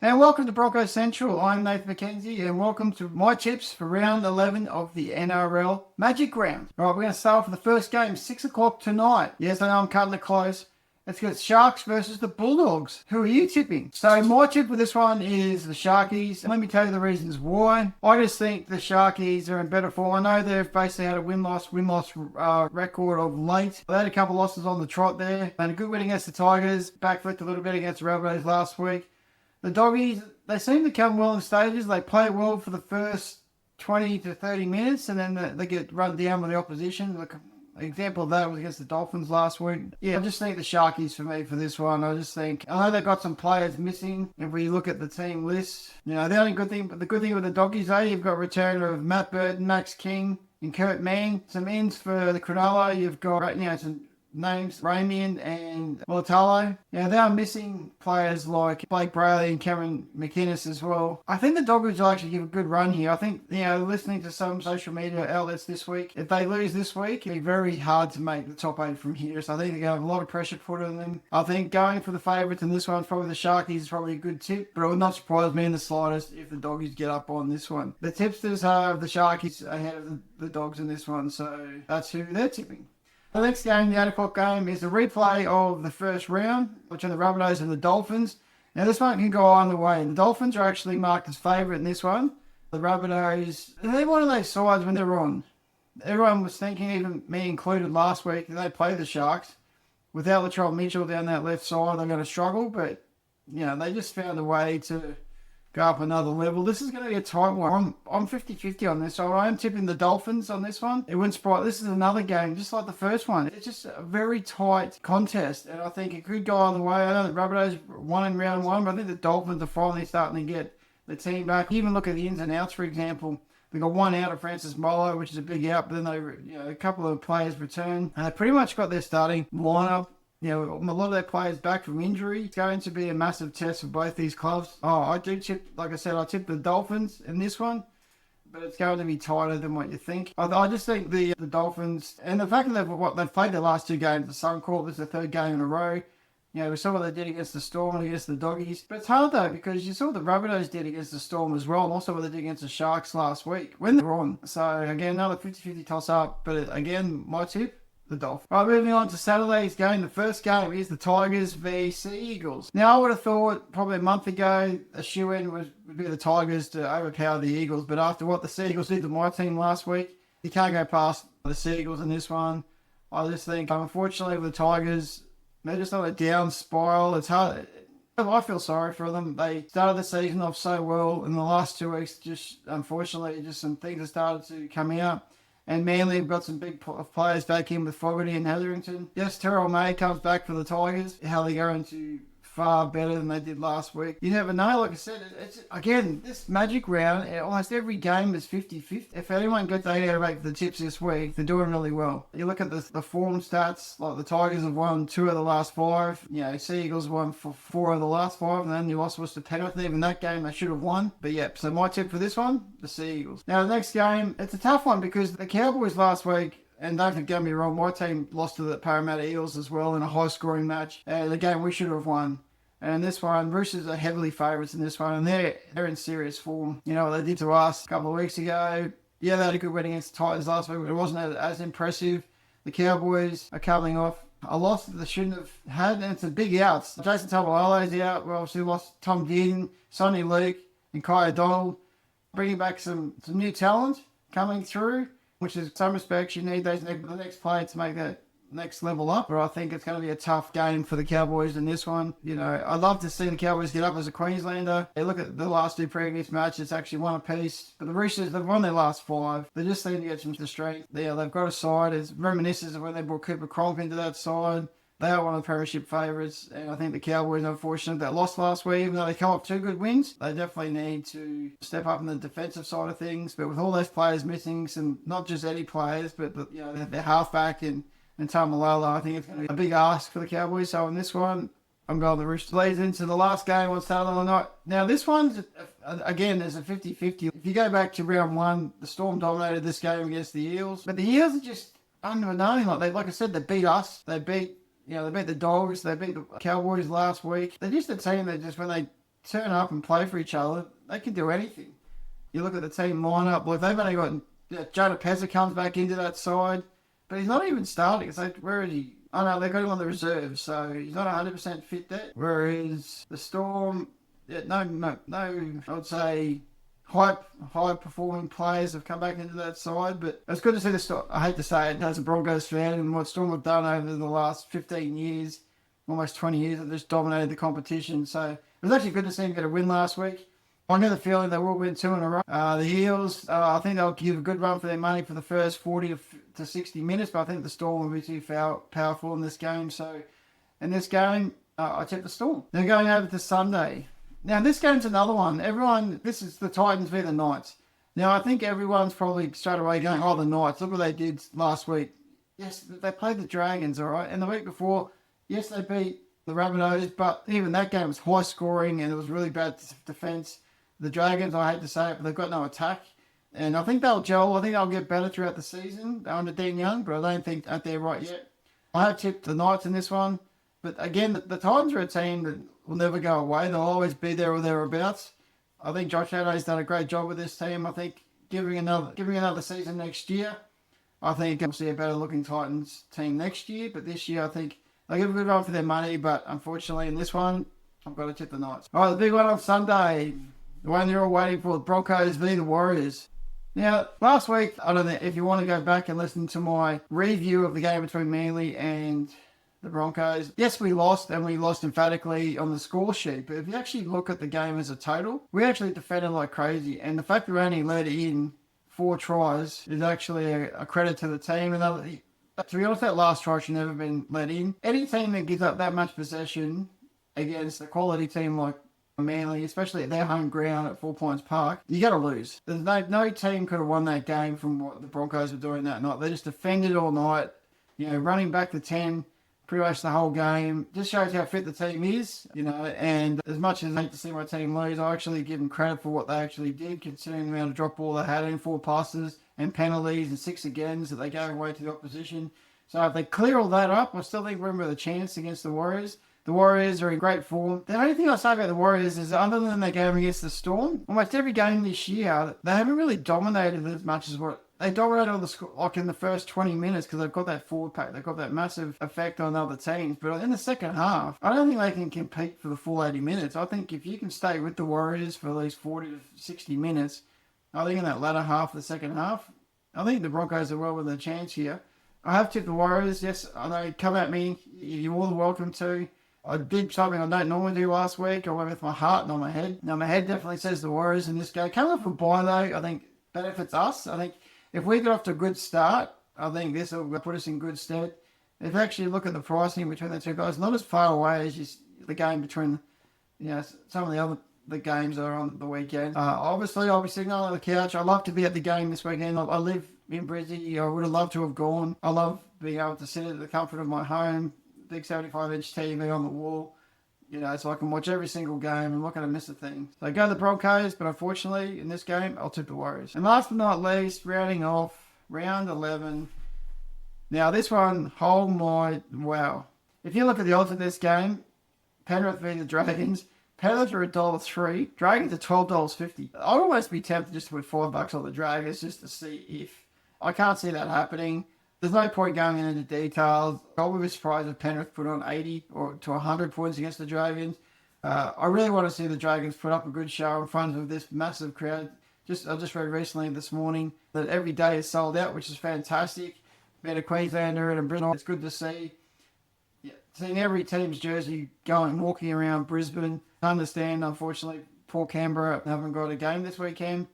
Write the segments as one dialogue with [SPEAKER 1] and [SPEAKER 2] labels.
[SPEAKER 1] And welcome to Broncos Central. I'm Nathan McKenzie, and welcome to my tips for round 11 of the NRL Magic Round. All right, we're going to start off with the first game, 6 o'clock tonight. Yes, I know I'm cutting it close. Let's get Sharks versus the Bulldogs. Who are you tipping? So my tip for this one is the Sharkies. Let me tell you the reasons why. I just think the Sharkies are in better form. I know they've basically had a win-loss record of late. They had a couple of losses on the trot there. And a good win against the Tigers. Backflipped a little bit against the Rabbitohs last week. The Doggies, they seem to come well in stages. They play well for the first 20 to 30 minutes, and then they get run down by the opposition. An example of that was against the Dolphins last week. Yeah, I just think the Sharkies for me for this one. I know they've got some players missing. If we look at the team list, the good thing with the Doggies, you've got return of Matt Burton, Max King, and Kurt Mann. Some ends for the Cronulla. You've got, some names, Ramian and Mulatalo. They are missing players like Blake Brayley and Cameron McInnes as well. I think the Doggers will actually give a good run here. I think, listening to some social media outlets this week, if they lose this week, it'll be very hard to make the top 8 from here. So I think they're going to have a lot of pressure put on them. I think going for the favourites in this one, probably the Sharkies, is probably a good tip, but it would not surprise me in the slightest if the Doggies get up on this one. The tipsters have the Sharkies ahead of the Dogs in this one, so that's who they're tipping. The next game, the 8 o'clock game, is a replay of the first round between the Rabbitohs and the Dolphins. Now, this one can go either way. The Dolphins are actually marked as favourite in this one. The Rabbitohs, they're one of those sides when they're on. Everyone was thinking, even me included last week, that they play the Sharks. Without Latrell Mitchell down that left side, they're going to struggle. But, they just found a way to go up another level. This is going to be a tight one. I'm 50-50 on this, so I am tipping the Dolphins on this one. It wouldn't surprise. This is another game, just like the first one. It's just a very tight contest, and I think it could go either way. I know the Rabbitohs won in round 1, but I think the Dolphins are finally starting to get the team back. Even look at the ins and outs, for example. They got one out of Francis Molo, which is a big out, but then a couple of players return, and they pretty much got their starting lineup. A lot of their players back from injury. It's going to be a massive test for both these clubs. I do tip, like I said, I tip the Dolphins in this one, but it's going to be tighter than what you think. I just think the Dolphins, and the fact that they've played their last 2 games, the Suncorp, this is the 3rd game in a row. We saw what they did against the Storm and against the Doggies. But it's hard though, because you saw what the Rabbitohs did against the Storm as well, and also what they did against the Sharks last week when they were on. So again, another 50-50 toss up, but again, my tip, the Dolphins. Right, moving on to Saturday's game. The first game is the Tigers v Sea Eagles. Now, I would have thought probably a month ago a shoe-in would be the Tigers to overpower the Eagles, but after what the Sea Eagles did to my team last week, you can't go past the Sea Eagles in this one. I just think, unfortunately, with the Tigers, they're just on a down spiral. It's hard. I feel sorry for them. They started the season off so well. In the last 2 weeks, unfortunately, some things have started to come out. And Manly have got some big players back in with Fogarty and Hetherington. Yes, Terrell May comes back for the Tigers. How they're going to far better than they did last week. You never know. Like I said, it's again, this Magic Round, almost every game is 50-50. If anyone gets 8 out of 8 for the tips this week, they're doing really well. You look at the form stats, like the Tigers have won 2 of the last 5. Sea Eagles won 4 of the last 5, and then you lost was to Penrith. Even that game they should have won. But yeah, so my tip for this one, the Sea Eagles. Now the next game, it's a tough one because the Cowboys last week, and don't get me wrong, my team lost to the Parramatta Eels as well in a high-scoring match. The game we should have won. And this one, Roosters are heavily favourites in this one, and they're in serious form. What they did to us a couple of weeks ago. Yeah, they had a good win against the Titans last week, but it wasn't as impressive. The Cowboys are coming off a loss that they shouldn't have had, and it's a big outs. Jason Tabalalo's out. We obviously lost Tom Dearden, Sonny Luke, and Kai O'Donnell. Bringing back some new talent coming through, which is some respects you need the next player to make that next level up, but I think it's going to be a tough game for the Cowboys in this one. I'd love to see the Cowboys get up as a Queenslander. They look at the last 2 previous matches, it's actually one apiece. But the Roosters, they've won their last 5. They just seem to get some strength. They've got a side. It's reminiscent of when they brought Cooper Cronk into that side. They are one of the premiership favourites, and I think the Cowboys, unfortunately, that lost last week. Even though they come off 2 good wins, they definitely need to step up in the defensive side of things. But with all those players missing, some not just any players, but their halfback and Tamalolo, I think it's going to be a big ask for the Cowboys. So in this one, I'm going the Roosters. Leads into the last game on Saturday night. Now this one's, again, there's a 50-50. If you go back to round 1, the Storm dominated this game against the Eels. But the Eels are just unknown. Like I said, they beat us. They beat the Dogs. They beat the Cowboys last week. They're just a team that just, when they turn up and play for each other, they can do anything. You look at the team lineup. Look, they've only got Jonah Pezza comes back into that side, but he's not even starting. It's like, where is he? Oh no, they've got him on the reserve, so he's not 100% fit there. Whereas the Storm, no, I would say high performing players have come back into that side, but it's good to see the Storm. I hate to say it as a Broncos fan, and what Storm have done over the last 15 years, almost 20 years, have just dominated the competition. So it was actually good to see them get a win last week. I get the feeling they will win 2 in a row. The Eels, I think they'll give a good run for their money for the first 40 to 60 minutes, but I think the Storm will be too powerful in this game. So in this game, I tip the Storm. Then going over to Sunday. Now, this game's another one. This is the Titans v the Knights. Now, I think everyone's probably straight away going, oh, the Knights, look what they did last week. Yes, they played the Dragons, all right? And the week before, yes, they beat the Rabbitohs, but even that game was high scoring and it was really bad defence. The Dragons, I hate to say it, but they've got no attack. And I think they'll gel. I think they'll get better throughout the season. They're under Dean Young, but I don't think they're there right yet. I have tipped the Knights in this one. But again, the Titans are a team that will never go away. They'll always be there or thereabouts. I think Josh Addo's done a great job with this team. I think giving another season next year, I think we'll see a better looking Titans team next year. But this year, I think they'll give a good run for their money. But unfortunately, in this one, I've got to tip the Knights. All right, the big one on Sunday. The one you're all waiting for, the Broncos v the Warriors. Now, last week, I don't know if you want to go back and listen to my review of the game between Manly and the Broncos. Yes, we lost, and we lost emphatically on the score sheet. But if you actually look at the game as a total, we actually defended like crazy. And the fact that we only let in 4 tries is actually a credit to the team. And to be honest, that last try should never been let in. Any team that gives up that much possession against a quality team like Manly, especially at their home ground at 4 Points Park, you got to lose. There's no team could have won that game from what the Broncos were doing that night. They just defended all night, running back to 10 pretty much the whole game. Just shows how fit the team is, and as much as I hate to see my team lose, I actually give them credit for what they actually did, considering the amount of drop ball they had in 4 passes and penalties and 6 agains that they gave away to the opposition. So if they clear all that up, I still think we're in with a chance against the Warriors. The Warriors are in great form. The only thing I say about the Warriors is, other than their game against the Storm, almost every game this year, they haven't really dominated as much as what they dominated on the score, like in the first 20 minutes, because they've got that forward pack. They've got that massive effect on other teams. But in the second half, I don't think they can compete for the full 80 minutes. I think if you can stay with the Warriors for at least 40 to 60 minutes, I think in that latter half of the second half, I think the Broncos are well within a chance here. I have tipped the Warriors. Yes, I know. Come at me. You're more than welcome to. I did something I don't normally do last week. I went with my heart, not my head. Now, my head definitely says the Warriors in this game. Coming off a bye, though, I think benefits us. I think if we get off to a good start, I think this will put us in good stead. If you actually look at the pricing between the two guys, not as far away as the game between, some of the games that are on the weekend. Obviously, I'll be sitting on the couch. I love to be at the game this weekend. I live in Brizzy. I would have loved to have gone. I love being able to sit at the comfort of my home. Big 75-inch TV on the wall, so I can watch every single game. I'm not going to miss a thing. So go the Broncos, but unfortunately, in this game, I'll tip the Warriors. And last but not least, rounding off, round 11. Now, this one, wow. If you look at the odds of this game, Penrith v the Dragons, Penrith are $1.03, Dragons are $12.50. I'd almost be tempted just to put $5 on the Dragons just to see if. I can't see that happening. There's no point going into details. I would be surprised if Penrith put on 80 or to 100 points against the Dragons. I really want to see the Dragons put up a good show in front of this massive crowd. I just read recently this morning that every day is sold out, which is fantastic. Being a Queenslander and a Brisbane, it's good to see. Yeah, seeing every team's jersey walking around Brisbane. I understand, unfortunately, poor Canberra haven't got a game this weekend.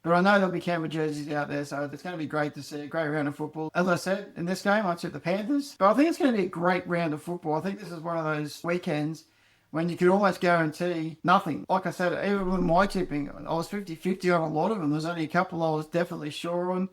[SPEAKER 1] But I know there'll be Canberra jerseys out there, so it's going to be great to see a great round of football. As I said, in this game, I took the Panthers. But I think it's going to be a great round of football. I think this is one of those weekends when you could almost guarantee nothing. Like I said, even with my tipping, I was 50-50 on a lot of them. There's only a couple I was definitely sure on.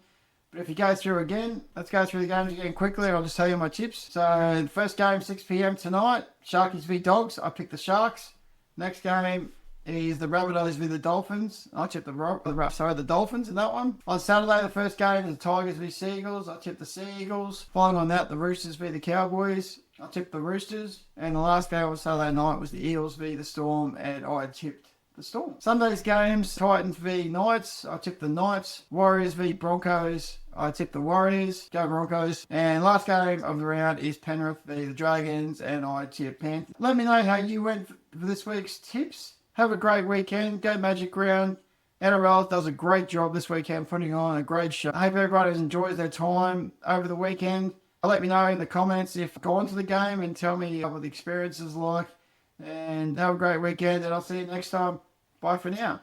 [SPEAKER 1] But if you go through again, let's go through the games again quickly. I'll just tell you my tips. So, the first game, 6 p.m. tonight, Sharkies v Dogs. I picked the Sharks. Next game, is the Rabbitohs v the Dolphins. I tipped the Dolphins in that one. On Saturday, the first game is the Tigers v Seagulls. I tipped the Seagulls. Following on that, the Roosters v the Cowboys. I tipped the Roosters. And the last game on Saturday night was the Eels v the Storm, and I tipped the Storm. Sunday's games, Titans v Knights. I tipped the Knights. Warriors v Broncos. I tipped the Warriors. Go Broncos. And last game of the round is Penrith v the Dragons, and I tipped Panthers. Let me know how you went for this week's tips. Have a great weekend. Go Magic Round. NRL does a great job this weekend putting on a great show. I hope everybody enjoys their time over the weekend. Let me know in the comments if you've gone to the game and tell me what the experience is like. And have a great weekend, and I'll see you next time. Bye for now.